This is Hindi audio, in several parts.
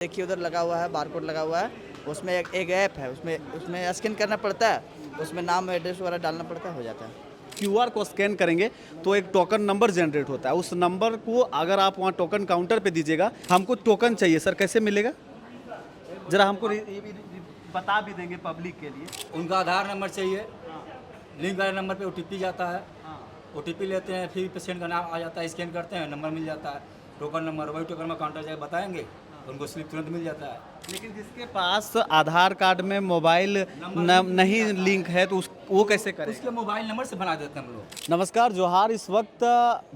देखिए उधर लगा हुआ है, बारकोड लगा हुआ है। उसमें एक ऐप है, उसमें उसमें स्कैन करना पड़ता है, उसमें नाम एड्रेस वगैरह डालना पड़ता है, हो जाता है। क्यूआर को स्कैन करेंगे तो एक टोकन नंबर जनरेट होता है। उस नंबर को अगर आप वहाँ टोकन काउंटर पे दीजिएगा, हमको टोकन चाहिए सर, कैसे मिलेगा? जरा हमको ये भी बता भी देंगे पब्लिक के लिए। उनका आधार नंबर चाहिए, लिंक वाले नंबर पे ओटीपी जाता है, ओटीपी लेते हैं, फिर पेशेंट का नाम आ जाता है, स्कैन करते हैं, नंबर मिल जाता है, टोकन नंबर, वही टोकन में काउंटर जाकर बताएंगे, उनको स्लिप तुरंत मिल जाता है। लेकिन जिसके पास आधार कार्ड में मोबाइल नहीं लिंक है तो वो कैसे करें? उसके मोबाइल नंबर से बना देते हैं हम लोग। नमस्कार, जोहार। इस वक्त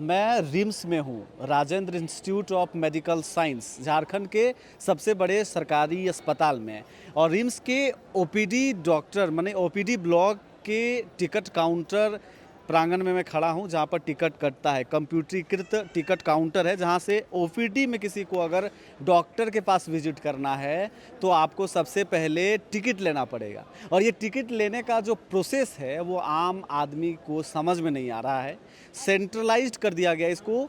मैं रिम्स में हूँ, Rajendra institute of medical science, Jharkhand के सबसे बड़े सरकारी अस्पताल में। और रिम्स के ओपीडी डॉक्टर माने ओपीडी ब्लॉक के टिकट काउंटर प्रांगण में मैं खड़ा हूँ, जहाँ पर टिकट कटता है। कंप्यूटरीकृत टिकट काउंटर है, जहाँ से ओपीडी में किसी को अगर डॉक्टर के पास विजिट करना है तो आपको सबसे पहले टिकट लेना पड़ेगा। और ये टिकट लेने का जो प्रोसेस है वो आम आदमी को समझ में नहीं आ रहा है। सेंट्रलाइज्ड कर दिया गया इसको।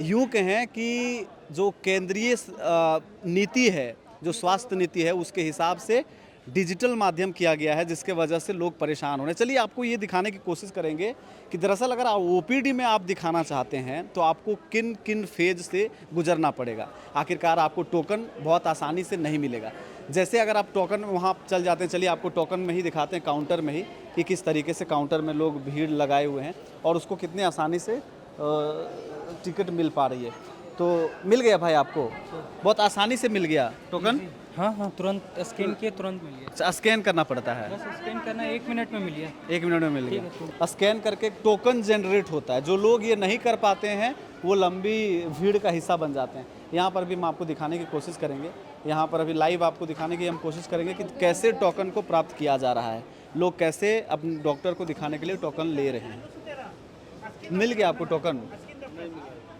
यूँ कहें कि जो केंद्रीय नीति है, जो स्वास्थ्य नीति है, उसके हिसाब से डिजिटल माध्यम किया गया है, जिसके वजह से लोग परेशान हो रहे हैं। चलिए आपको ये दिखाने की कोशिश करेंगे कि दरअसल अगर आप ओपीडी में आप दिखाना चाहते हैं तो आपको किन किन फेज से गुजरना पड़ेगा। आखिरकार आपको टोकन बहुत आसानी से नहीं मिलेगा। जैसे अगर आप टोकन वहाँ चल जाते हैं, चलिए आपको टोकन में ही दिखाते हैं, काउंटर में ही, कि किस तरीके से काउंटर में लोग भीड़ लगाए हुए हैं और उसको कितने आसानी से टिकट मिल पा रही है। तो मिल गया भाई, आपको बहुत आसानी से मिल गया टोकन? हाँ, तुरंत स्कैन किए, तुरंत मिल गया। स्कैन करना पड़ता है? बस स्कैन करना, 1 मिनट में मिल गया। 1 मिनट में मिल गया। स्कैन करके टोकन जनरेट होता है। जो लोग ये नहीं कर पाते हैं वो लंबी भीड़ का हिस्सा बन जाते हैं। यहाँ पर भी हम आपको दिखाने की कोशिश करेंगे, यहाँ पर अभी लाइव आपको दिखाने की हम कोशिश करेंगे कि कैसे टोकन को प्राप्त किया जा रहा है, लोग कैसे अपने डॉक्टर को दिखाने के लिए टोकन ले रहे हैं। मिल गया आपको टोकन?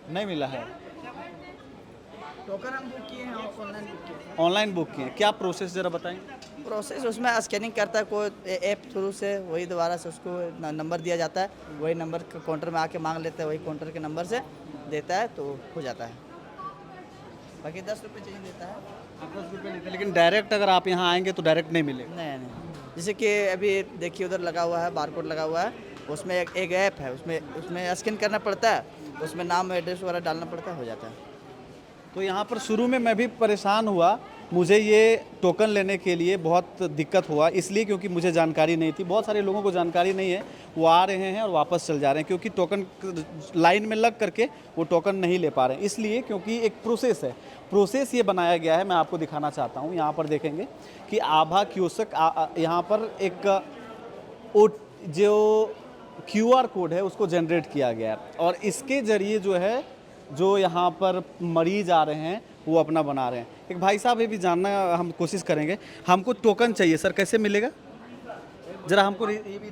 नहीं मिला है। टोकन हम बुक किए हैं, ऑनलाइन बुक किए हैं। ऑनलाइन बुक किए, क्या प्रोसेस जरा बताएंगे? प्रोसेस उसमें स्कैनिंग करता है कोई ऐप थ्रू से, वही दोबारा से उसको नंबर दिया जाता है, वही नंबर काउंटर में आके मांग लेता है, वही काउंटर के नंबर से देता है तो हो जाता है। बाकी 10 रुपये चाहिए देता है। 10 रुपये लेते हैं, लेकिन डायरेक्ट अगर आप यहाँ आएंगे तो डायरेक्ट नहीं मिलेगा। नहीं, जैसे कि अभी देखिए उधर लगा हुआ है, बारकोड लगा हुआ है। उसमें एक ऐप है, उसमें स्कैन करना पड़ता है, उसमें नाम एड्रेस वगैरह डालना पड़ता है, हो जाता है। तो यहाँ पर शुरू में मैं भी परेशान हुआ, मुझे ये टोकन लेने के लिए बहुत दिक्कत हुआ, इसलिए क्योंकि मुझे जानकारी नहीं थी। बहुत सारे लोगों को जानकारी नहीं है, वो आ रहे हैं और वापस चल जा रहे हैं, क्योंकि टोकन लाइन में लग करके वो टोकन नहीं ले पा रहे हैं। इसलिए क्योंकि एक प्रोसेस है, प्रोसेस ये बनाया गया है। मैं आपको दिखाना चाहता हूँ। यहाँ पर देखेंगे कि आभा कियोस्क, यहाँ पर एक जो क्यूआर कोड है उसको जनरेट किया गया है और इसके ज़रिए जो है, जो यहाँ पर मरीज आ रहे हैं वो अपना बना रहे हैं। एक भाई साहब ये भी जानना हम कोशिश करेंगे, हमको टोकन चाहिए सर, कैसे मिलेगा? जरा हमको ये भी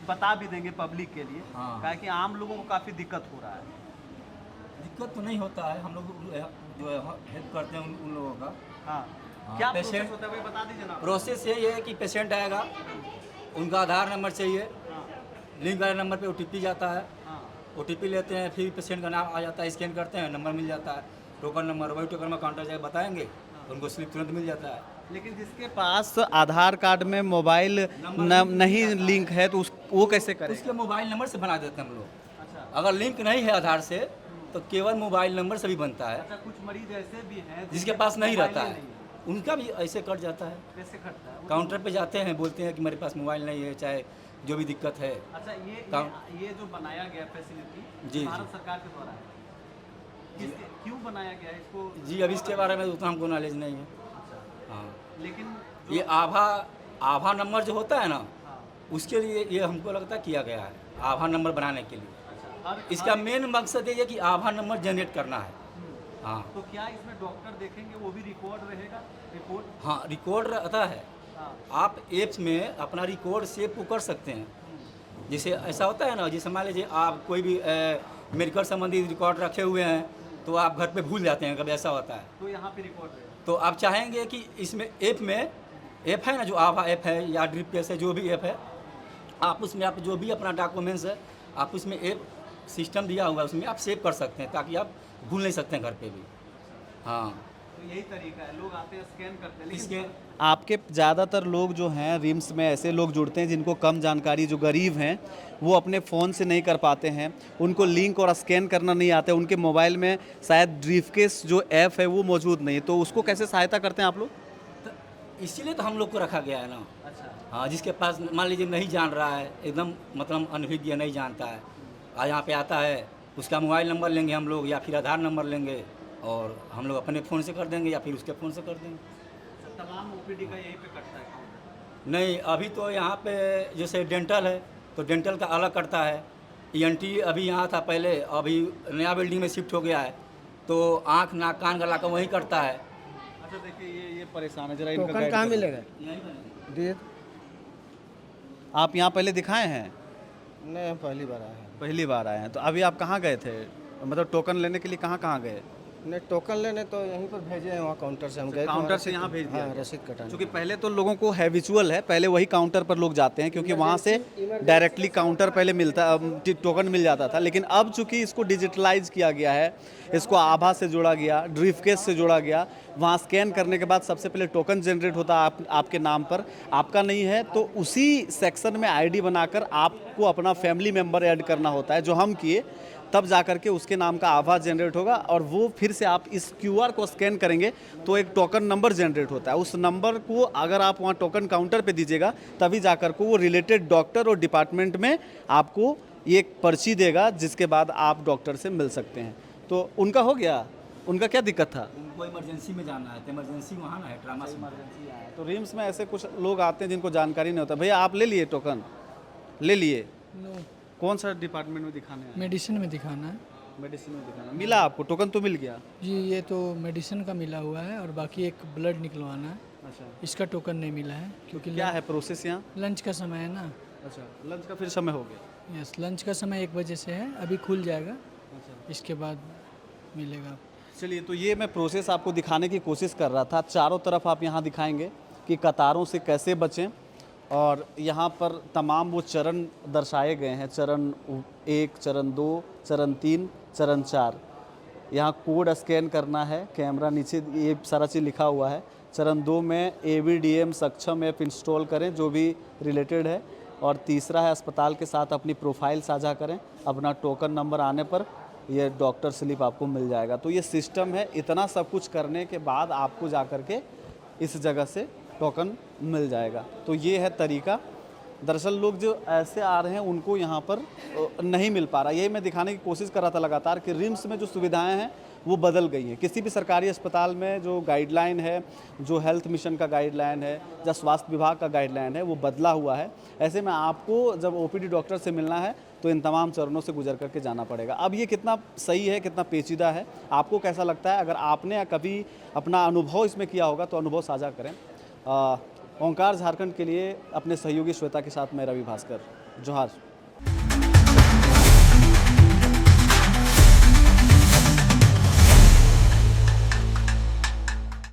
बता भी देंगे पब्लिक के लिए, हाँ। कि आम लोगों को काफ़ी दिक्कत हो रहा है। दिक्कत तो नहीं होता है, हम लोग जो हेल्प करते हैं उन लोगों का। हाँ, हाँ, क्या पेशेंट प्रोसेस होता है वो बता दीजिए ना। प्रोसेस यही है कि पेशेंट आएगा, उनका आधार नंबर चाहिए, लिंक वाले नंबर पे ओटीपी जाता है, ओटीपी लेते हैं, फिर पेशेंट का नाम आ जाता है, स्कैन करते हैं, नंबर मिल जाता है, टोकन नंबर, वही टोकन में काउंटर जाकर बताएंगे, उनको स्लिप तुरंत मिल जाता है। लेकिन जिसके पास आधार कार्ड में मोबाइल नहीं लिंक है तो वो कैसे करें? उसके मोबाइल नंबर से बना देते हैं हम लोग। अच्छा, अगर लिंक नहीं है आधार से तो केवल मोबाइल नंबर से भी बनता है। अच्छा, कुछ मरीज ऐसे भी हैं जिसके पास नहीं मोबाइल रहता ही है, नहीं उनका भी ऐसे कट जाता है। कैसे करता है? काउंटर पे जाते हैं, बोलते हैं कि मेरे पास मोबाइल नहीं है, चाहे जो भी दिक्कत है। अच्छा, ये जो बनाया गया फैसिलिटी जी, भारत जी। सरकार के द्वारा है, क्यों बनाया गया है इसको? जी, अभी इसके बारे में उतना हमको नॉलेज नहीं है। अच्छा, हाँ, लेकिन ये आभा नंबर जो होता है ना, हाँ, उसके लिए ये हमको लगता है किया गया है, आभा नंबर बनाने के लिए। अच्छा, इसका मेन मकसद ये है कि आभा नंबर जनरेट करना है। हाँ तो क्या इसमें डॉक्टर देखेंगे, वो भी रिकॉर्ड रहेगा? रिपोर्ट? हाँ, रिकॉर्ड रहता है। हाँ, आप ऐप्स में अपना रिकॉर्ड सेव कर सकते हैं। जैसे ऐसा होता है ना, जैसे मान लीजिए आप कोई भी मेडिकल संबंधी रिकॉर्ड रखे हुए हैं तो आप घर पे भूल जाते हैं, कभी ऐसा होता है। तो यहाँ पे रिकॉर्ड रहेगा। तो आप चाहेंगे कि इसमें ऐप है ना, जो आभा ऐप है या ड्रिप पेस है, जो भी ऐप है, आप उसमें आप जो भी अपना डॉक्यूमेंट्स है, आप उसमें ऐप सिस्टम दिया हुआ है, उसमें आप सेव कर सकते हैं, ताकि आप भूल नहीं सकते हैं घर पे भी। हाँ, तो यही तरीका है, लोग आते हैं स्कैन करते हैं। लेकिन इसके आपके ज़्यादातर लोग जो हैं रिम्स में ऐसे लोग जुड़ते हैं जिनको कम जानकारी, जो गरीब हैं वो अपने फ़ोन से नहीं कर पाते हैं, उनको लिंक और स्कैन करना नहीं आता है, उनके मोबाइल में शायद ब्रीफकेस जो ऐप है वो मौजूद नहीं है, तो उसको कैसे सहायता करते हैं आप लोग? इसीलिए तो हम लोग को रखा गया है ना। अच्छा, हाँ, जिसके पास मान लीजिए नहीं जान रहा है, एकदम मतलब अनभिज्ञ नहीं जानता है, आज यहाँ पे आता है, उसका मोबाइल नंबर लेंगे हम लोग या फिर आधार नंबर लेंगे और हम लोग अपने फ़ोन से कर देंगे या फिर उसके फ़ोन से कर देंगे। तमाम ओपीडी का यहीं पे कटता है? नहीं, अभी तो यहाँ पे जैसे डेंटल है तो डेंटल का अलग कटता है। ईएनटी अभी यहाँ था पहले, अभी नया बिल्डिंग में शिफ्ट हो गया है तो आँख नाक कान गला का वहीं कटता है। अच्छा, देखिए ये परेशान है, जरा इनका टोकन गाइड कहाँ करो। मिलेगा? यहीं पर। दिए आप यहाँ पहले दिखाए हैं? नहीं, हम पहली बार आए हैं। पहली बार आए हैं, तो अभी आप कहाँ गए थे, मतलब टोकन लेने के लिए कहाँ गए? नहीं, टोकन लेने तो यहीं पर भेजे हैं, वहाँ काउंटर से हम गए थे, काउंटर वहाँ से यहाँ भेज दिया हाँ, गया। रसीद कटाने। क्योंकि पहले तो लोगों को हैबिचुअल है, पहले वही काउंटर पर लोग जाते हैं क्योंकि वहाँ से डायरेक्टली काउंटर पहले मिलता, टोकन मिल जाता था। लेकिन अब चूंकि इसको डिजिटलाइज किया गया है, इसको आभा से जोड़ा गया, ब्रीफकेस से जोड़ा गया, वहाँ स्कैन करने के बाद सबसे पहले टोकन जनरेट होता है आपके नाम पर, आपका नहीं है तो उसी सेक्शन में आईडी बनाकर आपको अपना फैमिली मेम्बर ऐड करना होता है, जो हम किए, तब जा करके उसके नाम का आभा जनरेट होगा और वो फिर से आप इस क्यूआर को स्कैन करेंगे तो एक टोकन नंबर जनरेट होता है। उस नंबर को अगर आप वहाँ टोकन काउंटर पे दीजिएगा तभी जा कर को वो रिलेटेड डॉक्टर और डिपार्टमेंट में आपको ये पर्ची देगा, जिसके बाद आप डॉक्टर से मिल सकते हैं। तो उनका हो गया, उनका क्या दिक्कत था? उनको इमरजेंसी में जाना है तो इमरजेंसी वहाँ ना है, ट्रामा से। तो रिम्स में ऐसे कुछ लोग आते हैं जिनको जानकारी नहीं होता। भैया आप ले लिए टोकन? ले लिए? कौन सा डिपार्टमेंट में दिखाने हैं? मेडिसिन में दिखाना है मेडिसिन में दिखाना। मिला आपको टोकन? तो मिल गया। जी, ये तो मेडिसिन का मिला हुआ है और बाकी एक ब्लड निकलवाना है, अच्छा, इसका टोकन नहीं मिला है क्योंकि क्या है प्रोसेस यहाँ? लंच का समय है ना। अच्छा, लंच का फिर समय हो गया। यस, लंच का समय 1 बजे से है, अभी खुल जाएगा, अच्छा, इसके बाद मिलेगा। चलिए, तो ये मैं प्रोसेस आपको दिखाने की कोशिश कर रहा था। चारों तरफ आप यहाँ दिखाएंगे कि कतारों से कैसे बचें और यहाँ पर तमाम वो चरण दर्शाए गए हैं, चरण 1, चरण 2, चरण 3, चरण 4। यहाँ कोड स्कैन करना है, कैमरा नीचे ये सारा चीज़ लिखा हुआ है। चरण 2 में ABDM सक्षम ऐप इंस्टॉल करें जो भी रिलेटेड है, और तीसरा है अस्पताल के साथ अपनी प्रोफाइल साझा करें। अपना टोकन नंबर आने पर ये डॉक्टर स्लिप आपको मिल जाएगा। तो ये सिस्टम है, इतना सब कुछ करने के बाद आपको जा कर के इस जगह से टोकन मिल जाएगा। तो ये है तरीका। दरअसल लोग जो ऐसे आ रहे हैं उनको यहाँ पर नहीं मिल पा रहा। यही मैं दिखाने की कोशिश कर रहा था लगातार कि रिम्स में जो सुविधाएं हैं वो बदल गई हैं। किसी भी सरकारी अस्पताल में जो गाइडलाइन है, जो हेल्थ मिशन का गाइडलाइन है या स्वास्थ्य विभाग का गाइडलाइन है, वो बदला हुआ है। ऐसे में आपको जब OPD डॉक्टर से मिलना है तो इन तमाम चरणों से गुजर करके जाना पड़ेगा। अब ये कितना सही है, कितना पेचीदा है, आपको कैसा लगता है? अगर आपने कभी अपना अनुभव इसमें किया होगा तो अनुभव साझा करें। ओंकार झारखंड के लिए अपने सहयोगी श्वेता के साथ मैं रवि भास्कर, जोहार।